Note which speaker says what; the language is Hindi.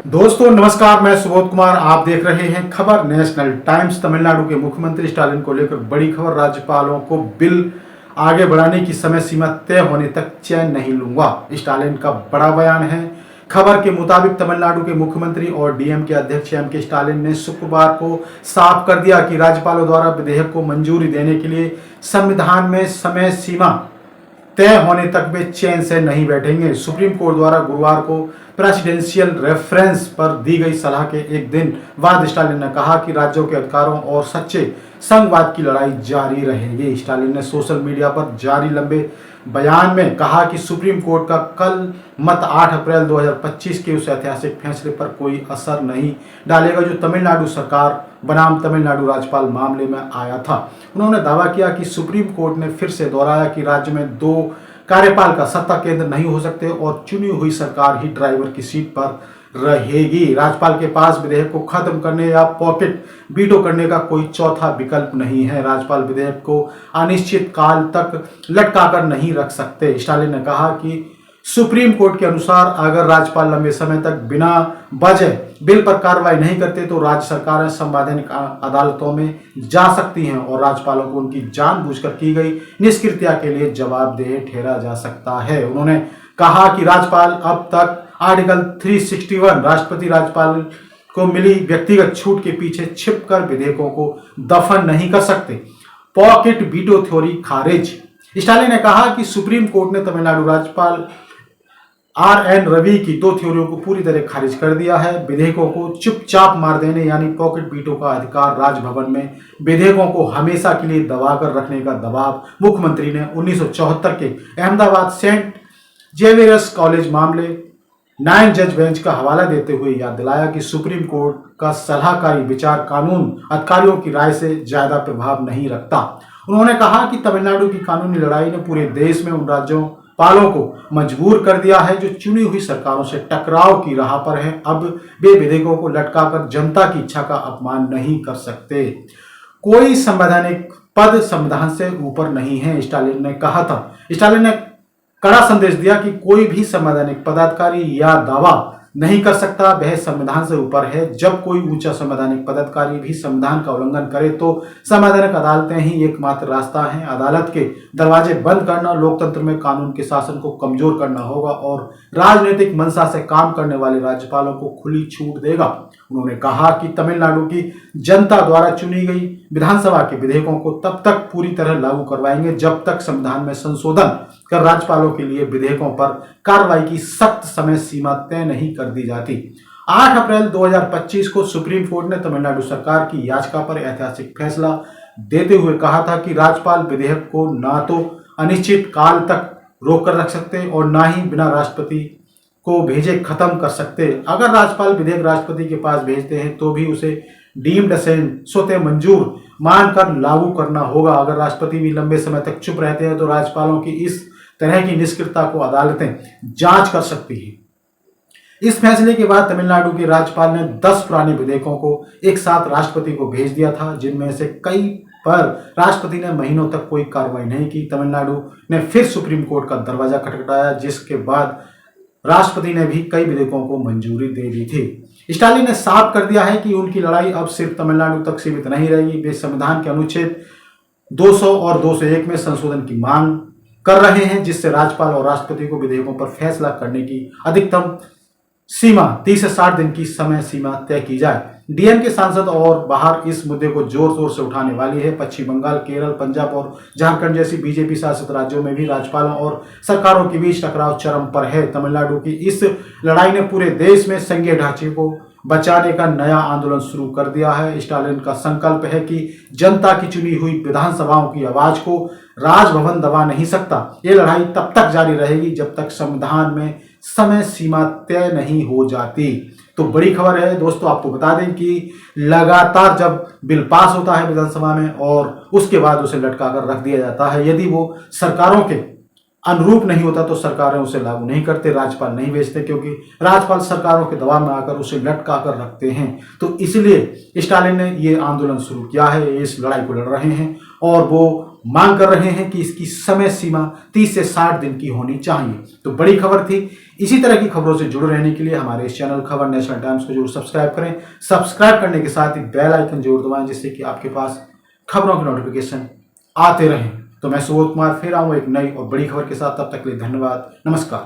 Speaker 1: दोस्तों नमस्कार, मैं सुबोध कुमार। आप देख रहे हैं खबर नेशनल टाइम्स। तमिलनाडु के मुख्यमंत्री स्टालिन को लेकर बड़ी खबर। राज्यपालों को बिल आगे बढ़ाने की समय सीमा तय होने तक चैन नहीं लूंगा, स्टालिन का बड़ा बयान है। खबर के मुताबिक तमिलनाडु के मुख्यमंत्री और डीएम के अध्यक्ष एम के स्टालिन ने शुक्रवार को साफ कर दिया कि राज्यपालों द्वारा विधेयक को मंजूरी देने के लिए संविधान में समय सीमा तय होने तक वे चैन से नहीं बैठेंगे। सुप्रीम कोर्ट द्वारा गुरुवार को प्रेसिडेंशियल रेफरेंस पर दी गई सलाह के एक दिन बाद स्टालिन ने कहा कि राज्यों के अधिकारों और सच्चे संघवाद की लड़ाई जारी रहेगी। स्टालिन ने सोशल मीडिया पर जारी लंबे बयान में कहा कि सुप्रीम कोर्ट का कल मत 8 अप्रैल 2025 के उस ऐतिहासिक फैसले पर कोई असर नहीं डालेगा जो तमिलनाडु सरकार बनाम तमिलनाडु राज्यपाल मामले में आया था। उन्होंने दावा किया कि सुप्रीम कोर्ट ने फिर से दोहराया कि राज्य में दो कार्यपाल का सत्ता केंद्र नहीं हो सकते और चुनी हुई सरकार ही ड्राइवर की सीट पर रहेगी। राज्यपाल के पास विधेयक को खत्म करने या पॉकेट वीटो करने का कोई चौथा विकल्प नहीं है। राज्यपाल विधेयक को अनिश्चित काल तक लटकाकर नहीं रख सकते। स्टालिन ने कहा कि सुप्रीम कोर्ट के अनुसार अगर राज्यपाल लंबे समय तक बिना वजह बिल पर कार्रवाई नहीं करते तो राज्य सरकारें संवैधानिक अदालतों में जा सकती हैं और राज्यपालों को उनकी जानबूझकर की गई निष्क्रियता के लिए जवाबदेह ठहरा जा सकता है। उन्होंने कहा कि राज्यपाल अब तक आर्टिकल 361 राष्ट्रपति राज्यपाल को मिली व्यक्तिगत छूट के पीछे छिपकर विधेयकों को दफन नहीं कर सकते। पॉकेट वीटो थ्योरी खारिज। स्टालिन ने कहा कि सुप्रीम कोर्ट ने तमिलनाडु राज्यपाल RN रवि की दो थ्योरियों को पूरी तरह खारिज कर दिया है। विधेयकों को चुपचाप मार देने यानी पॉकेट वीटो का अधिकार राजभवन में विधेयकों को हमेशा के लिए दबाकर रखने का दबाव मुख्यमंत्री ने 1974 के अहमदाबाद सेंट जेवियर्स कॉलेज मामले 9 जज बेंच का हवाला देते हुए याद दिलाया कि सुप्रीम कोर्ट का सलाहकारी विचार कानून अधिकारियों की राय से ज्यादा प्रभाव नहीं रखता। उन्होंने कहा कि तमिलनाडु की कानूनी लड़ाई ने पूरे देश में उन राज्यों पालों को मजबूर कर दिया है जो चुनी हुई सरकारों से टकराव की राह पर हैं। अब वे विधेयकों को लटकाकर जनता की इच्छा का अपमान नहीं कर सकते। कोई संवैधानिक पद संविधान से ऊपर नहीं है, स्टालिन ने कहा था। स्टालिन ने कड़ा संदेश दिया कि कोई भी संवैधानिक पदाधिकारी या दावा नहीं कर सकता वह संविधान से ऊपर है। जब कोई ऊंचा संवैधानिक पदाधिकारी भी संविधान का उल्लंघन करे तो संवैधानिक अदालतें ही एकमात्र रास्ता हैं। अदालत के दरवाजे बंद करना लोकतंत्र में कानून के शासन को कमजोर करना होगा और राजनीतिक मंशा से काम करने वाले राज्यपालों को खुली छूट देगा। उन्होंने कहा कि तमिलनाडु की जनता द्वारा चुनी गई विधानसभा के विधेयकों को तब तक पूरी तरह लागू करवाएंगे जब तक संविधान में संशोधन कर राज्यपालों के लिए विधेयकों पर कार्रवाई की सख्त समय सीमा तय नहीं कर दी जाती। 8 अप्रैल 2025 को सुप्रीम कोर्ट ने तमिलनाडु सरकार की याचिका पर ऐतिहासिक फैसला देते हुए कहा था कि राज्यपाल विधेयक को ना तो अनिश्चित काल तक रोक कर रख सकते और ना ही बिना राष्ट्रपति को भेजे खत्म कर सकते। अगर राज्यपाल विधेयक राष्ट्रपति के पास भेजते हैं तो भी उसे डीम्ड स्वतः मंजूर मानकर लागू करना होगा। अगर राष्ट्रपति भी लंबे समय तक चुप रहते हैं तो राज्यपालों की इस तरह की निष्क्रियता को अदालतें जांच कर सकती है। इस फैसले के बाद तमिलनाडु के राज्यपाल ने 10 पुराने विधेयकों को एक साथ राष्ट्रपति को भेज दिया था, जिनमें से कई पर राष्ट्रपति ने महीनों तक कोई कार्रवाई नहीं की। तमिलनाडु ने फिर सुप्रीम कोर्ट का दरवाजा खटखटाया, जिसके बाद राष्ट्रपति ने भी कई विधेयकों को मंजूरी दे दी थी। स्टालिन ने साफ कर दिया है कि उनकी लड़ाई अब सिर्फ तमिलनाडु तक सीमित नहीं रहेगी। वे संविधान के अनुच्छेद 200 और 201 में संशोधन की मांग कर रहे हैं, जिससे राज्यपाल और राष्ट्रपति को विधेयकों पर फैसला करने की अधिकतम सीमा 30 से 60 दिन की समय सीमा तय की जाए। डीएम के सांसद और बाहर इस मुद्दे को जोर शोर से उठाने वाली है। पश्चिम बंगाल, केरल, पंजाब और झारखंड जैसी बीजेपी शासित राज्यों में भी राज्यपालों और सरकारों के बीच टकराव चरम पर है। तमिलनाडु की इस लड़ाई ने पूरे देश में संघीय ढांचे को बचाने का नया आंदोलन शुरू कर दिया है। स्टालिन का संकल्प है कि जनता की चुनी हुई विधानसभाओं की आवाज को राजभवन दबा नहीं सकता। ये लड़ाई तब तक जारी रहेगी जब तक संविधान में समय सीमा तय नहीं हो जाती। तो बड़ी खबर है दोस्तों, आपको बता दें कि लगातार जब बिल पास होता है विधानसभा में और उसके बाद उसे लटका कर रख दिया जाता है, यदि वो सरकारों के अनुरूप नहीं होता तो सरकारें उसे लागू नहीं करते, राज्यपाल नहीं भेजते, क्योंकि राज्यपाल सरकारों के दबाव में आकर उसे लटका कर रखते हैं। तो इसलिए स्टालिन ने ये आंदोलन शुरू किया है, इस लड़ाई को लड़ रहे हैं और वो मांग कर रहे हैं कि इसकी समय सीमा 30 से 60 दिन की होनी चाहिए। तो बड़ी खबर थी। इसी तरह की खबरों से जुड़े रहने के लिए हमारे इस चैनल खबर नेशनल टाइम्स को जरूर सब्सक्राइब करें। सब्सक्राइब करने के साथ ही बेल आइकन जरूर दबाएं, जिससे कि आपके पास खबरों की नोटिफिकेशन आते रहें। तो मैं सुबोध कुमार फिर आऊँ एक नई और बड़ी खबर के साथ। तब तक के लिए धन्यवाद, नमस्कार।